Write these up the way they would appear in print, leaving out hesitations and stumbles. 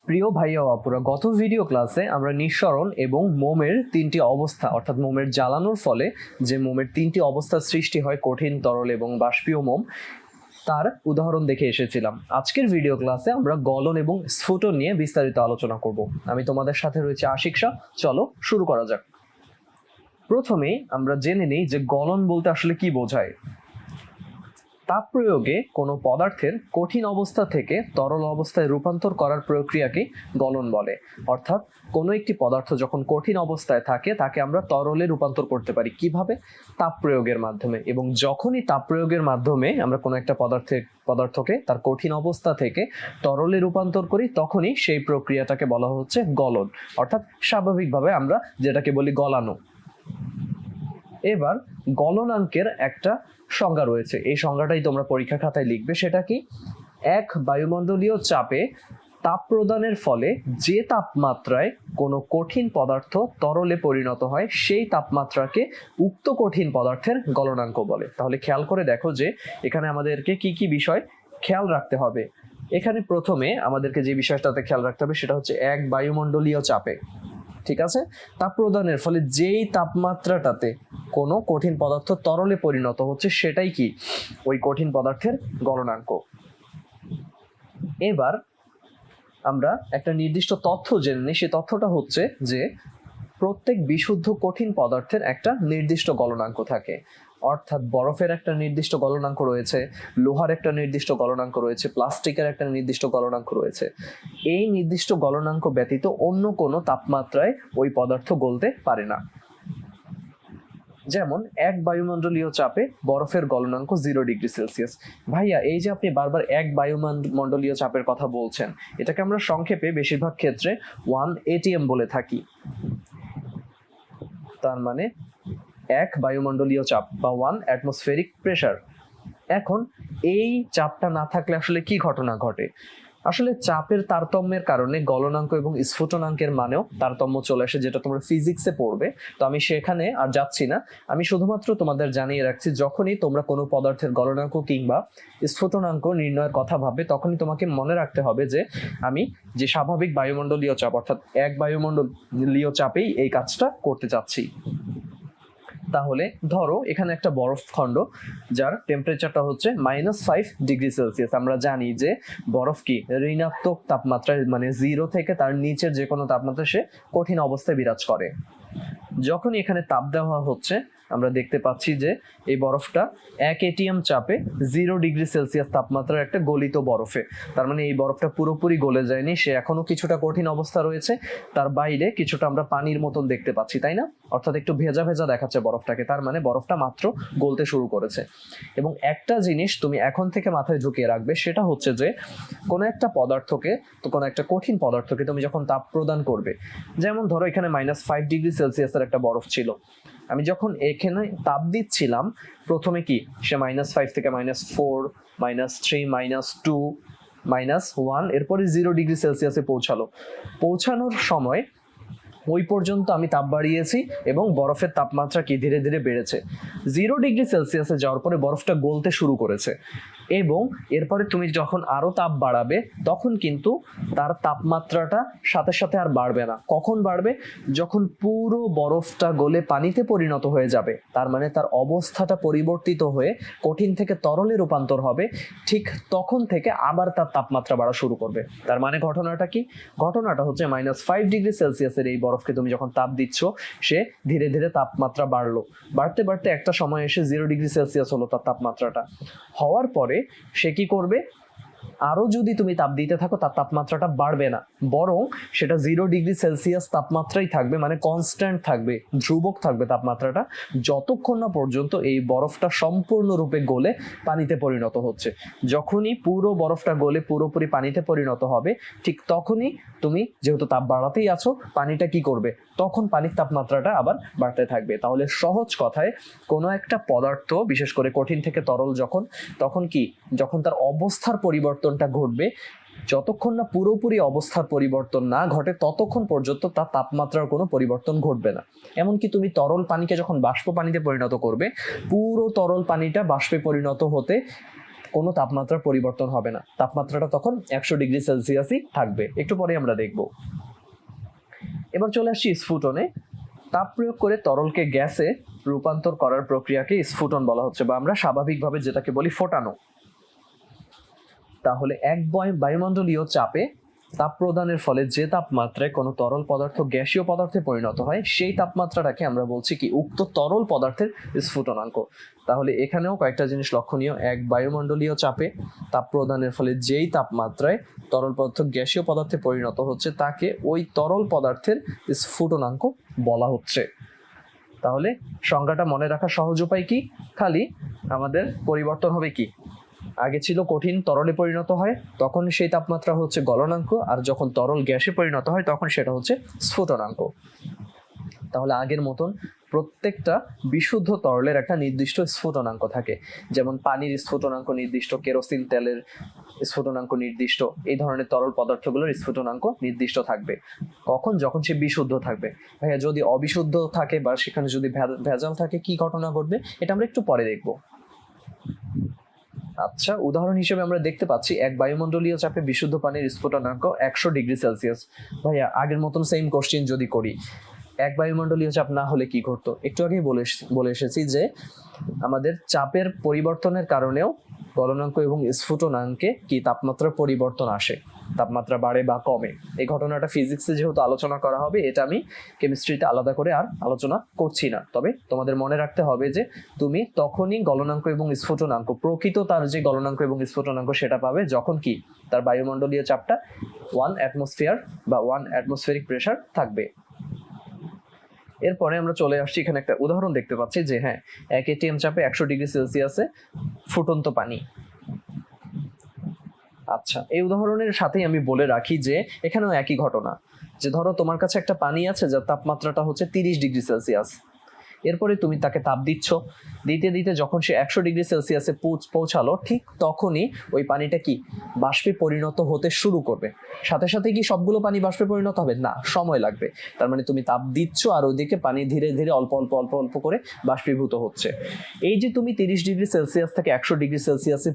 প্রিয় ভাই ও আপুরা, গত ভিডিও ক্লাসে আমরা নিঃসরণ এবং মোমের তিনটি অবস্থা অর্থাৎ মোমের জ্বালানোর ফলে যে মোমের তিনটি অবস্থার সৃষ্টি হয়, কঠিন, তরল এবং বাষ্পীয় মোম, তার উদাহরণ দেখে এসেছিলাম। আজকের ভিডিও ক্লাসে আমরা গলন এবং স্ফুটন নিয়ে বিস্তারিত আলোচনা করব। আমি তোমাদের সাথে রয়েছে আশিক শাহ। চলো শুরু করা যাক। প্রথমেই আমরা জেনে নিই যে গলন বলতে আসলে কি বোঝায়। তাপ প্রয়োগে কোনো পদার্থের কঠিন অবস্থা থেকে তরল অবস্থায় রূপান্তর করার প্রক্রিয়াকে গলন বলে। অর্থাৎ কোনো একটি পদার্থ যখন কঠিন অবস্থায় থাকে তাকে আমরা তরলে রূপান্তর করতে পারি কিভাবে? তাপ প্রয়োগের মাধ্যমে। এবং যখনই তাপ প্রয়োগের মাধ্যমে আমরা কোনো একটা পদার্থকে তার কঠিন অবস্থা থেকে তরলে রূপান্তর করি, তখনই সেই প্রক্রিয়াটাকে বলা হচ্ছে গলন, অর্থাৎ স্বাভাবিকভাবে আমরা যেটাকে বলি গলানো। এবার গলনাঙ্কের একটা সংজ্ঞা রয়েছে, এই সংজ্ঞাটাই তোমরা পরীক্ষা খাতায় লিখবে। সেটা কি? এক বায়ুমণ্ডলীয় চাপে তাপ প্রদানের ফলে যে তাপমাত্রায় কোনো কঠিন পদার্থ তরলে পরিণত হয় সেই তাপমাত্রাকে উক্ত কঠিন পদার্থের গলনাঙ্ক বলে। তাহলে খেয়াল করে দেখো যে এখানে আমাদেরকে কি কি বিষয় খেয়াল রাখতে হবে। এখানে প্রথমে আমাদেরকে যে বিষয়টাতে খেয়াল রাখতে হবে সেটা হচ্ছে এক বায়ুমণ্ডলীয় চাপে, ঠিক আছে, তাপ প্রদানের ফলে যেই তাপমাত্রাটাতে কোনো কঠিন পদার্থ তরলে পরিণত হচ্ছে সেটাই কি? ওই কঠিন পদার্থের গলনাঙ্ক। এবার আমরা একটা নির্দিষ্ট তথ্য জেনে নিই। সেই তথ্যটা হচ্ছে যে প্রত্যেক বিশুদ্ধ কঠিন পদার্থের একটা নির্দিষ্ট গলনাঙ্ক থাকে। অর্থাৎ বরফের একটা নির্দিষ্ট গলনাঙ্ক রয়েছে, লোহার একটা নির্দিষ্ট গলনাঙ্ক রয়েছে, প্লাস্টিকের একটা নির্দিষ্ট গলনাঙ্ক রয়েছে। এই নির্দিষ্ট গলনাঙ্ক ব্যতীত অন্য কোনো তাপমাত্রায় ওই পদার্থ গলতে পারে না। যেমন এক বায়ুমণ্ডলীয় চাপে বরফের গলনাঙ্ক 0 ডিগ্রি সেলসিয়াস। ভাইয়া, এই যে আপনি বারবার এক বায়ুমণ্ডলীয় চাপের কথা বলছেন, এটাকে আমরা সংক্ষেপে বেশিরভাগ ক্ষেত্রে 1 ATM বলে থাকি। তার মানে এক বায়ুমণ্ডলীয় চাপ বা 1 অ্যাটমসফেরিক প্রেসার। এখন এই চাপটা না থাকলে আসলে কি ঘটনা ঘটে? আসলে চাপের তারতম্যের কারণে গলনাঙ্ক এবং স্ফুটনাঙ্কের মানেও তারতম্য চলে আসে, যেটা তোমরা ফিজিক্সে পড়বে। তো আমি সেখানে আর যাচ্ছি না, আমি শুধুমাত্র তোমাদের জানিয়ে রাখছি যখনই তোমরা কোনো পদার্থের গলনাঙ্ক কিংবা স্ফুটনাঙ্ক নির্ণয়ের কথা ভাববে তখনই তোমাকে মনে রাখতে হবে যে আমি যে স্বাভাবিক বায়ুমণ্ডলীয় চাপ অর্থাৎ এক বায়ুমণ্ডলীয় চাপেই এই কাজটা করতে চাচ্ছি। তাহলে ধরো এখানে একটা বরফ খণ্ড যার টেম্পারেচারটা হচ্ছে -5 ডিগ্রি সেলসিয়াস। আমরা জানি যে বরফ কি ঋণাত্মক তাপমাত্রায়, মানে 0 থেকে তার নিচের যে কোনো তাপমাত্রা সে কঠিন অবস্থায় বিরাজ করে। যখন এখানে তাপ দেওয়া হচ্ছে আমরা দেখতে পাচ্ছি যে এই বরফটা 1 ATM চাপে 0 ডিগ্রি সেলসিয়াস তাপমাত্রার একটা গলিত বরফে। তার মানে এই বরফটা পুরোপুরি গলে যায়নি, সে এখনো কিছুটা কঠিন অবস্থা রয়েছে। তার বাইরে কিছুটা আমরা পানির মতন দেখতে পাচ্ছি, তাই না? অর্থাৎ একটু ভেজা ভেজা দেখাচ্ছে বরফটাকে। তার মানে বরফটা মাত্র গলতে শুরু করেছে। এবং একটা জিনিস তুমি এখন থেকে মাথায় ঢুকিয়ে রাখবে, সেটা হচ্ছে যে কোনো একটা পদার্থকে, তো কোনো একটা কঠিন পদার্থকে তুমি যখন তাপ প্রদান করবে, যেমন ধরো এখানে -5 ডিগ্রি সেলসিয়াসের একটা বরফ ছিল, আমি যখন এখানে তাপ দিচ্ছিলাম প্রথমে কি সে -5 থেকে -4, -3, -2, -1, এরপরে 0 ডিগ্রি সেলসিয়াসে পৌঁছানোর সময় ওই পর্যন্ত আমি তাপ বাড়িয়েছি এবং বরফের তাপমাত্রা কি ধীরে ধীরে বেড়েছে। 0 ডিগ্রি সেলসিয়াসে যাওয়ার পরে বরফটা গলতে শুরু করেছে এবং এরপরে তুমি যখন আরো তাপ বাড়াবে তখন কিন্তু তার তাপমাত্রাটা সাথে সাথে আর বাড়বে না। কখন বাড়বে? যখন পুরো বরফটা গলে পানিতে পরিণত হয়ে যাবে। তার মানে তার অবস্থাটা পরিবর্তিত হয়ে কঠিন থেকে তরলে রূপান্তর হবে, ঠিক তখন থেকে আবার তার তাপমাত্রা বাড়া শুরু করবে। তার মানে ঘটনাটা কি? ঘটনাটা হচ্ছে -5 ডিগ্রি সেলসিয়াসের এই বরফকে তুমি যখন তাপ দিচ্ছ সে ধীরে ধীরে তাপমাত্রা বাড়তে বাড়তে একটা সময় এসে 0 ডিগ্রি সেলসিয়াস হলো তার তাপমাত্রাটা। হওয়ার পরে সে কি করবে? আরো যদি তুমি তাপ দিতে থাকো তার তাপমাত্রাটা বাড়বে না, বরং সেটা 0 ডিগ্রি সেলসিয়াস তাপমাত্রাই থাকবে, মানে কনস্ট্যান্ট থাকবে, ধ্রুবক থাকবে তাপমাত্রাটা, যতক্ষণ না পর্যন্ত এই বরফটা সম্পূর্ণরূপে গলে পানিতে পরিণত হচ্ছে। যখনই পুরো বরফটা গলে পুরোপুরি পানিতে পরিণত হবে ঠিক তখনই তুমি, যেহেতু তাপ বাড়াতেই আছো, পানিটা কি করবে? তখন পানির তাপমাত্রাটা আবার বাড়তে থাকবে। তাহলে সহজ কথায় কোনো একটা পদার্থ, বিশেষ করে কঠিন থেকে তরল তখন কি, যখন তার অবস্থার পরিবর্তনটা ঘটবে, যতক্ষণ না পুরোপুরি অবস্থার পরিবর্তন না ঘটে ততক্ষণ পর্যন্ত তার তাপমাত্রার কোনো পরিবর্তন ঘটবে না। এমনকি তুমি তরল পানিকে যখন বাষ্প পানিতে পরিণত করবে, পুরো তরল পানিটা বাষ্পে পরিণত হতে কোনো তাপমাত্রার পরিবর্তন হবে না, তাপমাত্রাটা তখন 100 ডিগ্রি সেলসিয়াসই থাকবে। একটু পরে আমরা দেখব। এবার চলে আসছি স্ফুটনে। তাপ প্রয়োগ করে তরলকে গ্যাসে রূপান্তর করার প্রক্রিয়াকে স্ফুটন বলা হচ্ছে, বা আমরা স্বাভাবিকভাবে যেটাকে বলি ফোটানো। তাহলে এক বায়ুমণ্ডলীয় চাপে তাপ প্রদানের ফলে যে তাপমাত্রায় কোনো তরল পদার্থ গ্যাসীয় পদার্থে পরিণত হয় সেই তাপমাত্রাটাকে আমরা বলছি কি উক্ত তরল পদার্থের স্ফুটনাঙ্ক। তাহলে এখানেও কয়েকটা জিনিস লক্ষণীয়। এক বায়ুমণ্ডলীয় চাপে তাপ প্রদানের ফলে যেই তাপমাত্রায় তরল পদার্থ গ্যাসীয় পদার্থে পরিণত হচ্ছে তাকে ওই তরল পদার্থের স্ফুটনাঙ্ক বলা হচ্ছে। তাহলে সংজ্ঞাটা মনে রাখার সহজ উপায় কি? খালি আমাদের পরিবর্তন হবে কি, আগে ছিল কঠিন তরলে পরিণত হয় তখন সেই তাপমাত্রা হচ্ছে গলনাঙ্ক, আর যখন তরল গ্যাসে পরিণত হয় তখন সেটা হচ্ছে স্ফুটনাঙ্ক। তাহলে আগের মতন প্রত্যেকটা বিশুদ্ধ তরলের একটা নির্দিষ্ট স্ফুটনাঙ্ক থাকে, যেমন পানির স্ফুটনাঙ্ক নির্দিষ্ট, কেরোসিন তেলের স্ফুটনাঙ্ক নির্দিষ্ট, এই ধরনের তরল পদার্থগুলোর স্ফুটনাঙ্ক নির্দিষ্ট থাকবে। কখন? যখন সে বিশুদ্ধ থাকবে। ভাইয়া যদি অবিশুদ্ধ থাকে বা সেখানে যদি ভেজাল থাকে কি ঘটনা ঘটবে এটা আমরা একটু পরে দেখব। আচ্ছা, উদাহরণ হিসেবে আমরা দেখতে পাচ্ছি এক বায়ুমণ্ডলীয় চাপে বিশুদ্ধ পানির স্ফুটনাঙ্ক 100 ডিগ্রি সেলসিয়াস। ভাইয়া আগের মতন সেম কোশ্চেন যদি করি, এক বায়ুমণ্ডলীয় চাপ না হলে কি ঘটতো? একটু আগেই বলে এসেছি যে আমাদের চাপের পরিবর্তনের কারণেও গলনাঙ্ক এবং স্ফুটনাঙ্কে কি তাপমাত্রার পরিবর্তন আসে, তাপমাত্রা বাড়ে বা কমে। এই ঘটনাটা ফিজিক্সে যেহেতু আলোচনা করা হবে, এটা আমি কেমিস্ট্রিতে আলাদা করে আর আলোচনা করছি না। তবে তোমাদের মনে রাখতে হবে যে তুমি তখনই গলনাঙ্ক এবং স্ফুটনাঙ্ক, প্রকৃত তার যে গলনাঙ্ক এবং স্ফুটনাঙ্ক সেটা পাবে যখন কি তার বায়ুমণ্ডলীয় চাপটা 1 অ্যাটমসফিয়ার বা 1 অ্যাটমসফেরিক প্রেসার থাকবে। এরপরে আমরা চলে আসছি, এখানে একটা উদাহরণ দেখতে পাচ্ছি যে হ্যাঁ, 1 এটিএম চাপে 100 ডিগ্রি সেলসিয়াসে ফুটন্ত পানি। আচ্ছা, এই উদাহরণের সাথেই আমি বলে রাখি যে এখানেও একই ঘটনা, যে ধরো তোমার কাছে একটা পানি আছে যার তাপমাত্রাটা হচ্ছে 30 ডিগ্রি সেলসিয়াস। এরপরে তুমি তাকে তাপ দিচ্ছ, দিতে দিতে যখন সে 100 ডিগ্রি সেলসিয়াসে পৌঁছালো, ঠিক তখনই ওই পানিটা কি বাষ্পে পরিণত হতে শুরু করবে। সাথে সাথে কি সবগুলো পানি বাষ্পে পরিণত হবে? না, সময় লাগবে। তার মানে তুমি তাপ দিচ্ছ আর ওইদিকে পানি ধীরে ধীরে অল্প অল্প অল্প অল্প করে বাষ্পীভূত হচ্ছে। এই যে তুমি 30 ডিগ্রি সেলসিয়াস থেকে 100 ডিগ্রি সেলসিয়াসে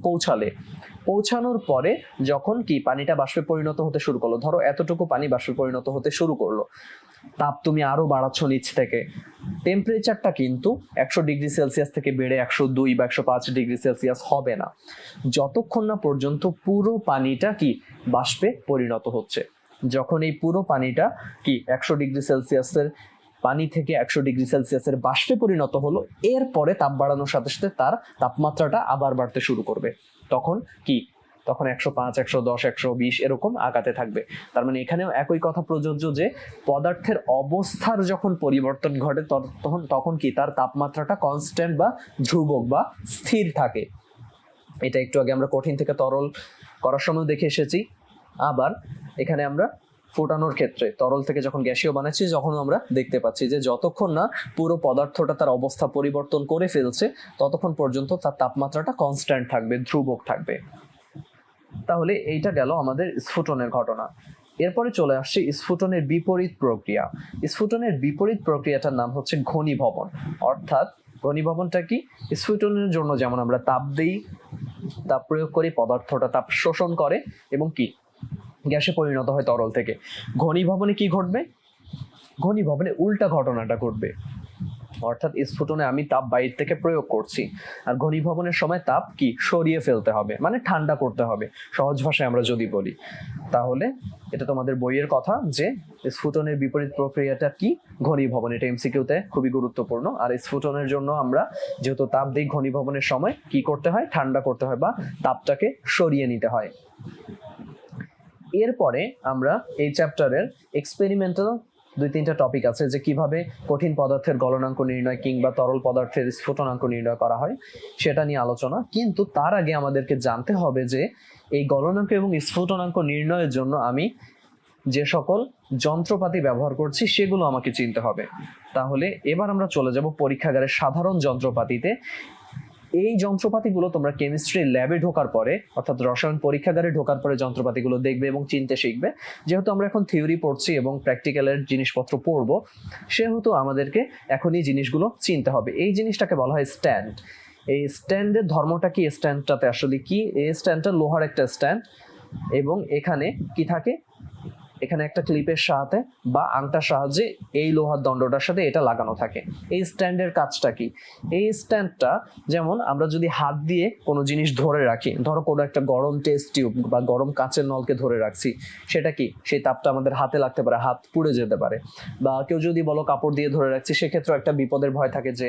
পৌঁছানোর পরে যখন কি পানিটা বাষ্পে পরিণত হতে শুরু করলো, ধরো এতটুকু পানি বাষ্পে পরিণত হতে শুরু করলো, তাপ তুমি আরো বাড়াচ্ছ নিচ থেকে, টেম্পারেচারটা কিন্তু 100 ডিগ্রি সেলসিয়াস থেকে বেড়ে 102 বা 105 ডিগ্রি সেলসিয়াস হবে না, যতক্ষণ না পর্যন্ত পুরো পানিটা কি বাষ্পে পরিণত হচ্ছে। যখন এই পুরো পানিটা কি 100 ডিগ্রি সেলসিয়াসের পানি থেকে 100 ডিগ্রি সেলসিয়াসের বাষ্পে পরিণত হলো, এরপরে তাপ বাড়ানোর সাথে সাথে তার তাপমাত্রাটা আবার বাড়তে শুরু করবে। তখন 105, 110, 120 এরকম আগাতে থাকবে। তার মানে এখানেও একই কথা প্রযোজ্য যে পদার্থের অবস্থার যখন পরিবর্তন ঘটে তখন কি তার তাপমাত্রাটা কনস্ট্যান্ট বা ধ্রুবক বা স্থির থাকে। এটা একটু আগে আমরা কঠিন থেকে তরল করার সময় দেখে এসেছি। আবার এখানে আমরা ফোটানোর ক্ষেত্রে তরল থেকে যখন গ্যাসীয় বানাচ্ছি, যখন আমরা দেখতে পাচ্ছি যে যতক্ষণ না পুরো পদার্থটা তার অবস্থা পরিবর্তন করে ফেলছে ততক্ষণ পর্যন্ত তার তাপমাত্রাটা কনস্ট্যান্ট থাকবে, ধ্রুবক থাকবে। তাহলে এইটা গেল আমাদের স্ফুটনের ঘটনা। এরপরে চলে আসছে স্ফুটনের বিপরীত প্রক্রিয়া। স্ফুটনের বিপরীত প্রক্রিয়াটার নাম হচ্ছে ঘনীভবন। অর্থাৎ ঘনীভবনটা কি? স্ফুটনের জন্য যেমন আমরা তাপ দিই, তাপ প্রয়োগ করি, পদার্থটা তাপ শোষণ করে এবং কি গ্যাসে পরিণত হয় তরল থেকে। ঘনীভবনে কি ঘটবে? ঘনীভবনে উল্টা ঘটনাটা ঘটবে। অর্থাৎ স্ফুটনে আমি তাপ বাইরে থেকে প্রয়োগ করছি, আর ঘনীভবনের সময় তাপ কি সরিয়ে ফেলতে হবে, মানে ঠান্ডা করতে হবে, সহজ ভাষায় আমরা যদি বলি। তাহলে এটা তোমাদের বইয়ের কথা যে স্ফুটনের বিপরীত প্রক্রিয়াটা কি? ঘনীভবন। এটা এমসিকিউতে খুবই গুরুত্বপূর্ণ। আর স্ফুটনের জন্য আমরা যেহেতু তাপ দিই, ঘনীভবনের সময় কি করতে হয়? ঠান্ডা করতে হয় বা তাপটাকে সরিয়ে নিতে হয়। এরপরে আমরা এই চ্যাপ্টারের এক্সপেরিমেন্টাল 2-3টা টপিক আছে, যে কিভাবে কঠিন পদার্থের গলনাঙ্ক নির্ণয় কিংবা তরল পদার্থের স্ফুটনাঙ্ক নির্ণয় করা হয় সেটা নিয়ে আলোচনা। কিন্তু তার আগে আমাদেরকে জানতে হবে যে এই গলনাঙ্ক এবং স্ফুটনাঙ্ক নির্ণয়ের জন্য আমি যে সকল যন্ত্রপাতি ব্যবহার করছি সেগুলো আমাকে চিনতে হবে। তাহলে এবার আমরা চলে যাব পরীক্ষাগারের সাধারণ যন্ত্রপাতিতে। এই যন্ত্রপাতিগুলো তোমরা কেমিস্ট্রি ল্যাবে ঢোকার পরে, অর্থাৎ রসায়ন পরীক্ষাগারে ঢোকার পরে যন্ত্রপাতিগুলো দেখবে এবং চিনতে শিখবে। যেহেতু আমরা এখন থিওরি পড়ছি এবং প্র্যাকটিক্যালের জিনিসপত্র পড়বো, সেহেতু আমাদেরকে এখনই জিনিসগুলো চিনতে হবে। এই জিনিসটাকে বলা হয় স্ট্যান্ড। এই স্ট্যান্ডের ধর্মটা কি, স্ট্যান্ডটাতে আসলে কি, এই স্ট্যান্ডটা লোহার একটা স্ট্যান্ড এবং এখানে কি থাকে, এখানে একটা ক্লিপের সাহায্যে বা আংটার সাহায্যে এই লোহার দণ্ডটার সাথে এটা লাগানো থাকে। এই স্ট্যান্ডের কাজটা কি, এই স্ট্যান্ডটা যেমন আমরা যদি হাত দিয়ে কোনো জিনিস ধরে রাখি, ধরো কোনো একটা গরম টেস্ট টিউব বা গরম কাচের নলকে ধরে রাখছি, সেটা কি, সেই তাপটা আমাদের হাতে লাগতে পারে, হাত পুড়ে যেতে পারে। বা কেউ যদি বলো কাপড় দিয়ে ধরে রাখছি, সেক্ষেত্রেও একটা বিপদের ভয় থাকে যে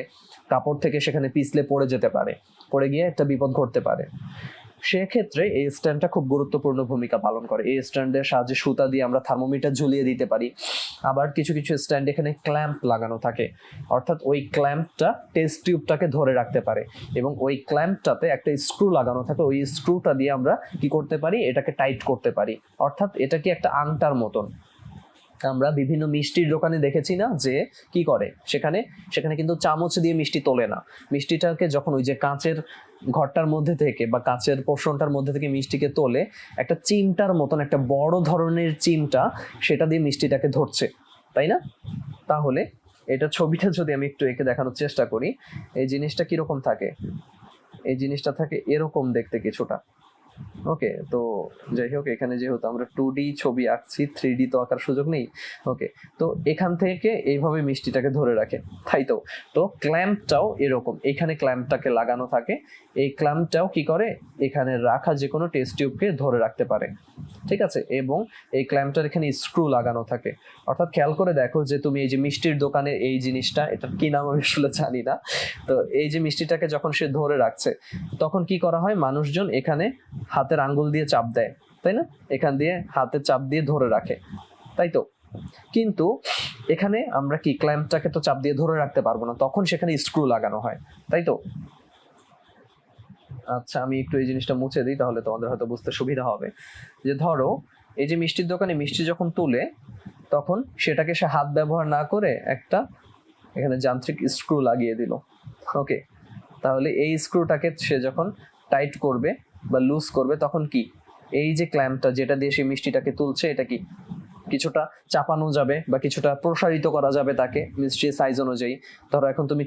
কাপড় থেকে সেখানে পিছলে পড়ে যেতে পারে, পড়ে গিয়ে একটা বিপদ ঘটতে পারে। সেক্ষেত্রে এই স্ট্যান্ডটা খুব গুরুত্বপূর্ণ ভূমিকা পালন করে। এই স্ট্যান্ডের সাহায্যে সুতা দিয়ে আমরা থার্মোমিটার ঝুলিয়ে দিতে পারি। আবার কিছু কিছু স্ট্যান্ড এখানে ক্ল্যাম্প লাগানো থাকে, অর্থাৎ ওই ক্ল্যাম্পটা টেস্ট টিউবটাকে ধরে রাখতে পারে এবং ওই ক্ল্যাম্পটাতে একটা স্ক্রু লাগানো থাকে, ওই স্ক্রুটা দিয়ে আমরা কি করতে পারি, এটাকে টাইট করতে পারি। অর্থাৎ এটা কি একটা আংটার মতন। আমরা বিভিন্ন মিষ্টির দোকানে দেখেছি না যে কি করে, সেখানে সেখানে কিন্তু চামচ দিয়ে মিষ্টি তোলে না, মিষ্টিটাকে যখন ওই যে কাঁচের ঘরটার মধ্যে থেকে বা কাঁচের পোর্শনটার মধ্যে থেকে মিষ্টিকে তোলে, একটা চিমটার মতন একটা বড় ধরনের চিমটা, সেটা দিয়ে মিষ্টিটাকে ধরছে, তাই না? তাহলে এটা ছবিটা যদি আমি একটু এঁকে দেখানোর চেষ্টা করি, এই জিনিসটা কিরকম থাকে, এই জিনিসটা থাকে এরকম দেখতে কিছুটা। ওকে, তো যাই হোক, এখানে যেহেতু আমরা 2D ছবি আঁকছি, 3D তো আঁকার সুযোগ নেই। ওকে, তো এখান থেকে এইভাবে মিষ্টিটাকে ধরে রাখে, তাই তো। তো ক্ল্যাম্পটাও এরকম, এখানে ক্ল্যাম্পটাকে লাগানো থাকে, এই ক্ল্যাম্পটাও কি করে, এখানে রাখা যে কোনো টেস্ট টিউবকে ধরে রাখতে পারে, ঠিক আছে। এবং এই ক্ল্যাম্পটার এখানে স্ক্রু লাগানো থাকে, অর্থাৎ খেয়াল করে দেখো যে তুমি এই যে মিষ্টির দোকানে এই জিনিসটা, এটার কি নাম আমি আসলে জানি না, তো এই যে মিষ্টিটাকে যখন সে ধরে রাখছে, তখন কি করা হয়, মানুষজন এখানে হাতের আঙ্গুল দিয়ে চাপ দেয়, তাই না, এখান দিয়ে হাতে চাপ দিয়ে ধরে রাখে, তাই তো। কিন্তু এখানে আমরা কি ক্ল্যাম্পটাকে তো চাপ দিয়ে ধরে রাখতে পারবো না, তখন সেখানে স্ক্রু লাগানো হয়, তাই তো। আচ্ছা, আমি একটু এই জিনিসটা মুছে দিই, তাহলে তোমাদের হয়তো বুঝতে সুবিধা হবে। যে ধরো এই যে মিষ্টির দোকানে মিষ্টি যখন তুলে, তখন সেটাকে সে হাত ব্যবহার না করে একটা এখানে যান্ত্রিক স্ক্রু লাগিয়ে দিল। ওকে, তাহলে এই স্ক্রুটাকে সে যখন টাইট করবে বা লুজ করবে, তখন কি, এই যে ক্ল্যাম্পটা যেটা দিয়ে সে মিষ্টিটাকে তুলছে, এটা কি কিছুটা চাপানো যাবে বা কিছুটা প্রসারিত করা যাবে তাকে মিষ্টির সাইজ অনুযায়ী। ধরো এখন তুমি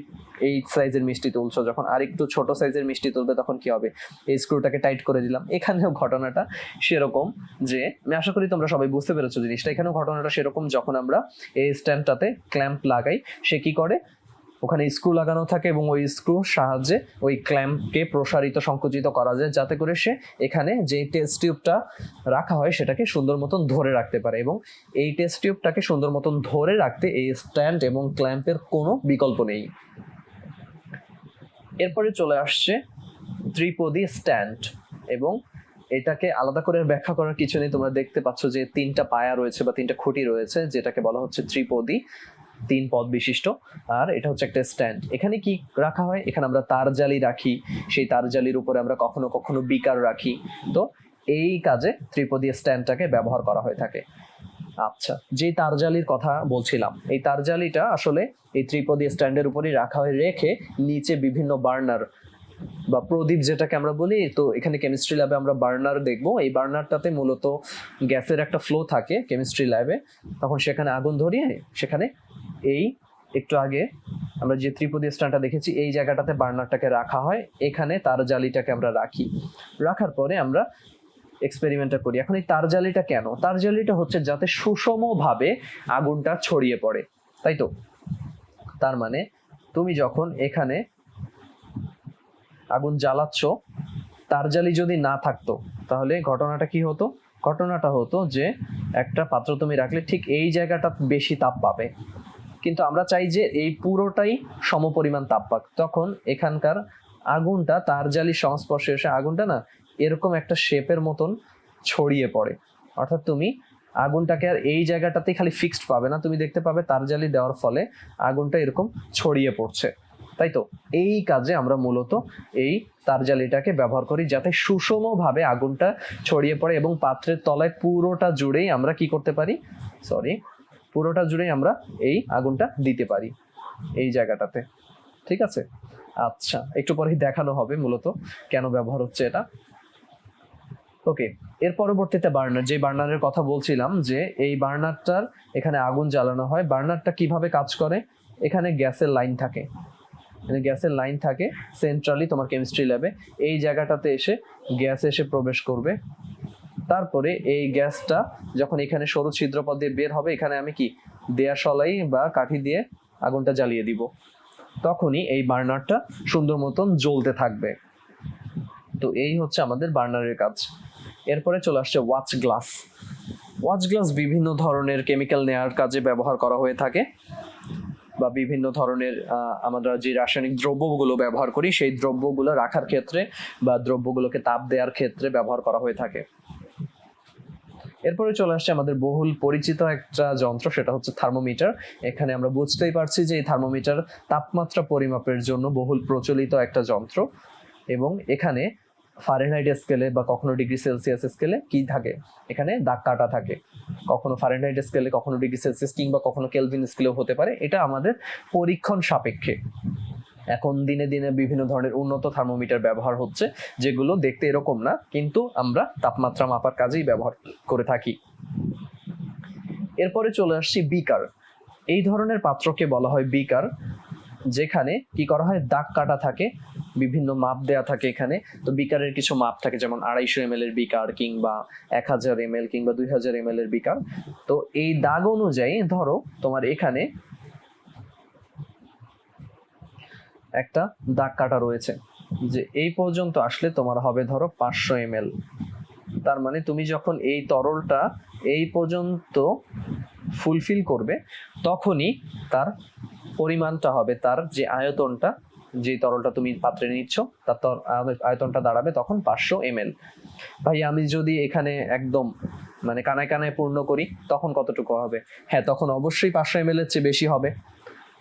এই সাইজের মিষ্টি তুলছো, যখন আরেকটু ছোট সাইজের মিষ্টি তুলবে, তখন কি হবে, এই স্ক্রুটাকে টাইট করে দিলাম। এখানেও ঘটনাটা সেরকম, যে আমি আশা করি তোমরা সবাই বুঝতে পেরেছো জিনিসটা। এখানেও ঘটনাটা সেরকম, যখন আমরা এই স্ট্যান্ডটাতে ক্ল্যাম্প লাগাই, সে কি করে, ওখানে স্ক্রু লাগানো থাকে এবং ওই স্ক্রুর সাহায্যে ওই ক্ল্যাম্পকে প্রসারিত সংকুচিত করা যায়, যাতে করে সে এখানে যে টেস্ট টিউবটা রাখা হয় সেটাকে সুন্দর মতন ধরে রাখতে পারে। এবং এই টেস্ট টিউবটাকে সুন্দর মতন ধরে রাখতে এই স্ট্যান্ড এবং ক্ল্যাম্পের কোনো বিকল্প নেই। এরপরে চলে আসছে ত্রিপদী স্ট্যান্ড, এবং এটাকে আলাদা করে ব্যাখ্যা করার কিছু নেই। তোমরা দেখতে পাচ্ছ যে 3টা পায়া রয়েছে বা 3টা খুঁটি রয়েছে, যেটাকে বলা হচ্ছে ত্রিপদী, 3 পদ বিশিষ্ট। আর এটা হচ্ছে একটা স্ট্যান্ড। এখানে কি রাখা হয়, এখানে আমরা তার জালি রাখি, সেই তার জালির উপরে আমরা কখনো কখনো বিকার রাখি। তো এই কাজে ত্রিপদী স্ট্যান্ডটাকে ব্যবহার করা হয়ে থাকে। আচ্ছা, যে তার জালির কথা বলছিলাম, এই তার জালিটা আসলে এই ত্রিপদী স্ট্যান্ডের উপরই রাখা হয়, রেখে নিচে বিভিন্ন বার্নার বা প্রদীপ যেটাকে আমরা বলি, তো এখানে কেমিস্ট্রি ল্যাবে আমরা বার্নার দেখবো। এই বার্নারটাতে মূলত গ্যাসের একটা ফ্লো থাকে কেমিস্ট্রি ল্যাবে, তখন সেখানে আগুন ধরিয়ে সেখানে এই একটু আগে আমরা যে ত্রিপদী স্ট্যান্ডটা দেখেছি, এই জায়গাটাতে বার্নারটাকে রাখা হয়, এখানে তার জালিটাকে আমরা রাখি, রাখার পরে আমরা এক্সপেরিমেন্টটা করি। এখন এই তার জালিটা কেন, তার জালিটা হচ্ছে যাতে সুষমভাবে আগুনটা ছড়িয়ে পড়ে, তাই তো। তার মানে তুমি যখন এখানে আগুন জ্বালাচ্ছ, তার জালি যদি না থাকতো, তাহলে ঘটনাটা কি হতো, ঘটনাটা হতো যে একটা পাত্র তুমি রাখলে ঠিক এই জায়গাটা বেশি তাপ পাবে, কিন্তু আমরা চাই যে এই পুরোটাই সমপরিমাণ তাপ পাক। তখন এখানকার আগুনটা তার জালির সংস্পর্শে এসে আগুনটা না এরকম একটা শেপের মতন ছড়িয়ে পড়ে। অর্থাৎ তুমি আগুনটাকে আর এই জায়গাটাতেই খালি ফিক্সড পাবে না, তুমি দেখতে পাবে তার জালি দেওয়ার ফলে আগুনটা এরকম ছড়িয়ে পড়ছে, তাই তো। এই কাজে আমরা মূলত এই তার জালিটাকে ব্যবহার করি, যাতে সুষমভাবে আগুনটা ছড়িয়ে পড়ে এবং পাত্রের তলায় পুরোটা জুড়েই আমরা কি করতে পারি, পুরোটা জুড়েই আমরা এই আগুনটা দিতে পারি এই জায়গাটাতে, ঠিক আছে। আচ্ছা, একটু পরেই দেখানো হবে মূলত কেন ব্যবহার হচ্ছে এটা। ওকে, এর পরবর্তীতে বার্নার, যে বার্নারের কথা বলছিলাম, যে এই বার্নারটার এখানে আগুন জ্বালানো হয়। বার্নারটা কিভাবে কাজ করে, এখানে গ্যাসের লাইন থাকে, গ্যাসের লাইন থাকে সেন্ট্রালি তোমার কেমিস্ট্রি ল্যাবে, এই জায়গাটাতে এসে গ্যাস এসে প্রবেশ করবে। তারপরে এই গ্যাসটা যখন এখানে সরু ছিদ্রপথ দিয়ে বের হবে, এখানে আমি কি দেয়াশলাই বা কাঠি দিয়ে আগুনটা জ্বালিয়ে দিব, তখনই এই বার্নারটা সুন্দর মতন জ্বলতে থাকবে। তো এই হচ্ছে আমাদের বার্নারের কাজ। এরপরে চলে আসছে ওয়াচ গ্লাস। ওয়াচ গ্লাস বিভিন্ন ধরনের কেমিক্যাল নেয়ার কাজে ব্যবহার করা হয়ে থাকে, বা বিভিন্ন ধরনের আমরা যে রাসায়নিক দ্রব্যগুলো ব্যবহার করি সেই দ্রব্যগুলো রাখার ক্ষেত্রে বা দ্রব্যগুলোকে তাপ দেওয়ার ক্ষেত্রে ব্যবহার করা হয়ে থাকে। এরপরে চলে আসছে আমাদের বহুল পরিচিত একটা যন্ত্র, সেটা হচ্ছে থার্মোমিটার। এখানে আমরা বুঝতেই পারছি যে এই থার্মোমিটার তাপমাত্রা পরিমাপের জন্য বহুল প্রচলিত একটা যন্ত্র, এবং এখানে ফারেনহাইট স্কেলে বা কখনো ডিগ্রি সেলসিয়াস স্কেলে কি থাকে, এখানে দাগ কাটা থাকে। কখনো ফারেনহাইট স্কেলে, কখনো ডিগ্রি সেলসিয়াস, কিংবা কখনো কেলভিন স্কেলেও হতে পারে। এটা আমাদের পরীক্ষণ সাপেক্ষে। এখন দিনে দিনে বিভিন্ন ধরনের উন্নত থার্মোমিটার ব্যবহার হচ্ছে, যেগুলো দেখতে এরকম না, কিন্তু আমরা তাপমাত্রা মাপার কাজেই ব্যবহার করে থাকি। এরপরে চলে আসছি বিকার। এই ধরনের পাত্রকে বলা হয় বিকার, যেখানে কি করা হয়, দাগ কাটা থাকে, বিভিন্ন মাপ দেয়া থাকে এখানে। তো বিকারের কিছু মাপ থাকে, যেমন 250 ml এর বিকার, কিংবা 1000 ml, কিংবা 2000 ml এর বিকার। তো এই দাগ অনুযায়ী ধরো তোমার এখানে একটা দাগ কাটা রয়েছে, যে এই পর্যন্ত আসলে তোমার হবে ধরো 500 ml। তার মানে তুমি যখন এই তরলটা এই পর্যন্ত ফুলফিল করবে, তখনই তার পরিমাণটা হবে, তার যে আয়তনটা, যে তরলটা তুমি পাত্রে নিচ্ছ তার আয়তনটা দাঁড়াবে তখন 500 ml। ভাই আমি যদি এখানে একদম মানে কানায় কানায় পূর্ণ করি, তখন কতটুকু হবে? হ্যাঁ, তখন অবশ্যই 500 ml এর চেয়ে বেশি হবে।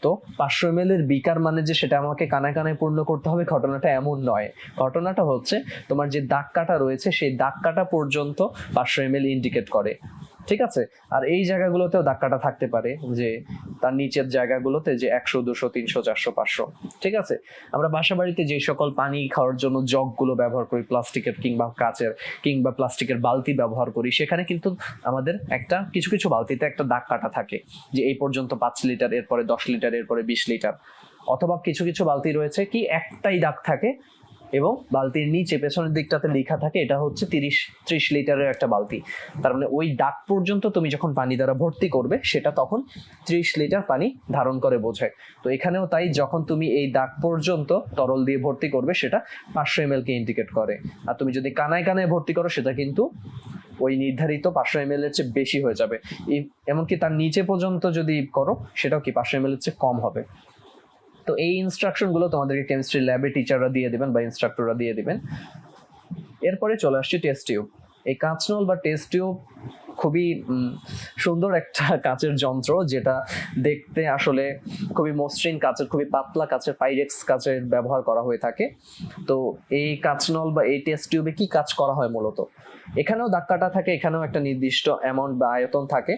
তো 500 ml এর বিকার মানে যে সেটা আমাকে কানায় কানায় পূর্ণ করতে হবে, ঘটনাটা এমন নয়। ঘটনাটা হচ্ছে তোমার যে দাগ কাটা রয়েছে সেই দাগ কাটা পর্যন্ত 500 ml ইন্ডিকেট করে, ঠিক আছে? আর এই জায়গাগুলোতেও দাগ কাটা থাকতে পারে, যে তার নিচের জায়গাগুলোতে যে 100, 200, 300, 400, 500, ঠিক আছে? আমরা বাসা বাড়িতে যে সকল পানি খাওয়ার জন্য জগগুলো ব্যবহার করি, প্লাস্টিকের কিংবা কাচের কিংবা প্লাস্টিকের বালতি ব্যবহার করি, সেখানে কিন্তু আমাদের একটা কিছু কিছু বালতিতে একটা দাগ কাটা থাকে, যে এই পর্যন্ত 5 লিটার, এরপরে 10 লিটার, এরপরে 20 লিটার। অথবা কিছু কিছু বালতি রয়েছে কি একটাই দাগ থাকে, এবং বালতির নিচে পেছনের দিকটাতে লেখা থাকে এটা হচ্ছে 30 লিটারের একটা বালতি। তার মানে ওই দাগ পর্যন্ত তুমি যখন পানি দ্বারা ভর্তি করবে, সেটা তখন 30 লিটার পানি ধারণ করে বোঝায়। তো এখানেও তাই, যখন তুমি এই দাগ পর্যন্ত তরল দিয়ে ভর্তি করবে, সেটা 500 ml কে ইন্ডিকেট করে। আর তুমি যদি কানায় কানায় ভর্তি করো, সেটা কিন্তু ওই নির্ধারিত 500 ml এর চেয়ে বেশি হয়ে যাবে। এমনকি তার নিচে পর্যন্ত যদি করো, সেটাও কি 500 ml এর চেয়ে কম হবে। তো এই ইনস্ট্রাকশন গুলো তোমাদেরকে কেমিস্ট্রি ল্যাবে টিচাররা দিয়ে দিবেন বা ইনস্ট্রাক্টররা দিয়ে দিবেন। এরপরে চলে আসছে টেস্ট টিউব। এই কাঁচনল বা টেস্ট টিউব খুবই সুন্দর একটা কাচের যন্ত্র, যেটা দেখতে আসলে খুবই মসৃণ কাচের, খুবই পাতলা কাচের, পাইরেক্স কাচের ব্যবহার করা হয়ে থাকে। তো এই কাঁচনল বা এই টেস্ট টিউবে কি কাজ করা হয় মূলত? এখানেও দাগ কাটা থাকে, এখানেও একটা নির্দিষ্ট অ্যামাউন্ট বা আয়তন থাকে,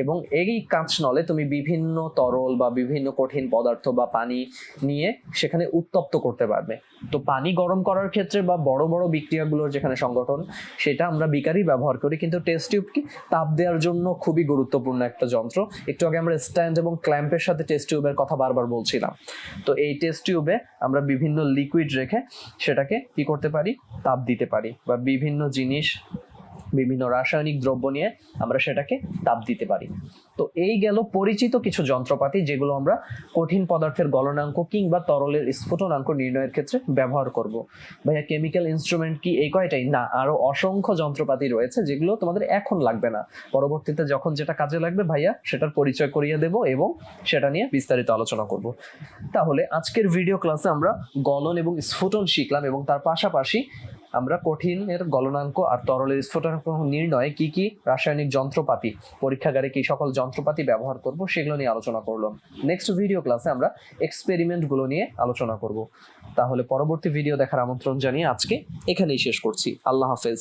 এবং এই কাঁচনলে তুমি বিভিন্ন তরল বা বিভিন্ন কঠিন পদার্থ বা পানি নিয়ে সেখানে উত্তপ্ত করতে পারবে। তো পানি গরম করার ক্ষেত্রে বা বড় বড় বিক্রিয়াগুলোর যেখানে সংগঠন, সেটা আমরা বিকারই ব্যবহার করি, কিন্তু টেস্ট টিউব কি তাপ দেওয়ার জন্য খুবই গুরুত্বপূর্ণ একটা যন্ত্র। একটু আগে আমরা স্ট্যান্ড এবং ক্ল্যাম্পের সাথে টেস্ট টিউবের কথা বারবার বলছিলাম। তো এই টেস্ট টিউবে আমরা বিভিন্ন লিকুইড রেখে সেটাকে কি করতে পারি, তাপ দিতে পারি, বা বিভিন্ন জিনিস, বিভিন্ন রাসায়নিক দ্রব্য নিয়ে আমরা সেটাকে তাপ দিতে পারি। তো এই গেল পরিচিত কিছু যন্ত্রপাতি, যেগুলো আমরা কঠিন পদার্থের গলনাঙ্ক কিংবা তরলের স্ফুটনাঙ্ক নির্ণয়ের ক্ষেত্রে ব্যবহার করব। ভাইয়া কেমিক্যাল ইনস্ট্রুমেন্ট কি এই কয়টাই? না, আরো অসংখ্য যন্ত্রপাতি রয়েছে, যেগুলো তোমাদের এখন লাগবে না, পরবর্তীতে যখন যেটা কাজে লাগবে ভাইয়া সেটার পরিচয় করিয়ে দেব এবং সেটা নিয়ে বিস্তারিত আলোচনা করব। তাহলে আজকের ভিডিও ক্লাসে আমরা গলন এবং স্ফুটন শিখলাম, এবং তার পাশাপাশি আমরা কঠিনের গলনাঙ্ক আর তরলের স্ফুটনাঙ্ক নির্ণয়ে কি কি রাসায়নিক যন্ত্রপাতি, পরীক্ষাগারে কি সকল যন্ত্রপাতি ব্যবহার করব, সেগুলো নিয়ে আলোচনা করলাম। নেক্সট ভিডিও ক্লাসে আমরা এক্সপেরিমেন্ট গুলো নিয়ে আলোচনা করব। তাহলে পরবর্তী ভিডিও দেখার আমন্ত্রণ জানিয়ে আজকে এখানেই শেষ করছি। আল্লাহ হাফেজ।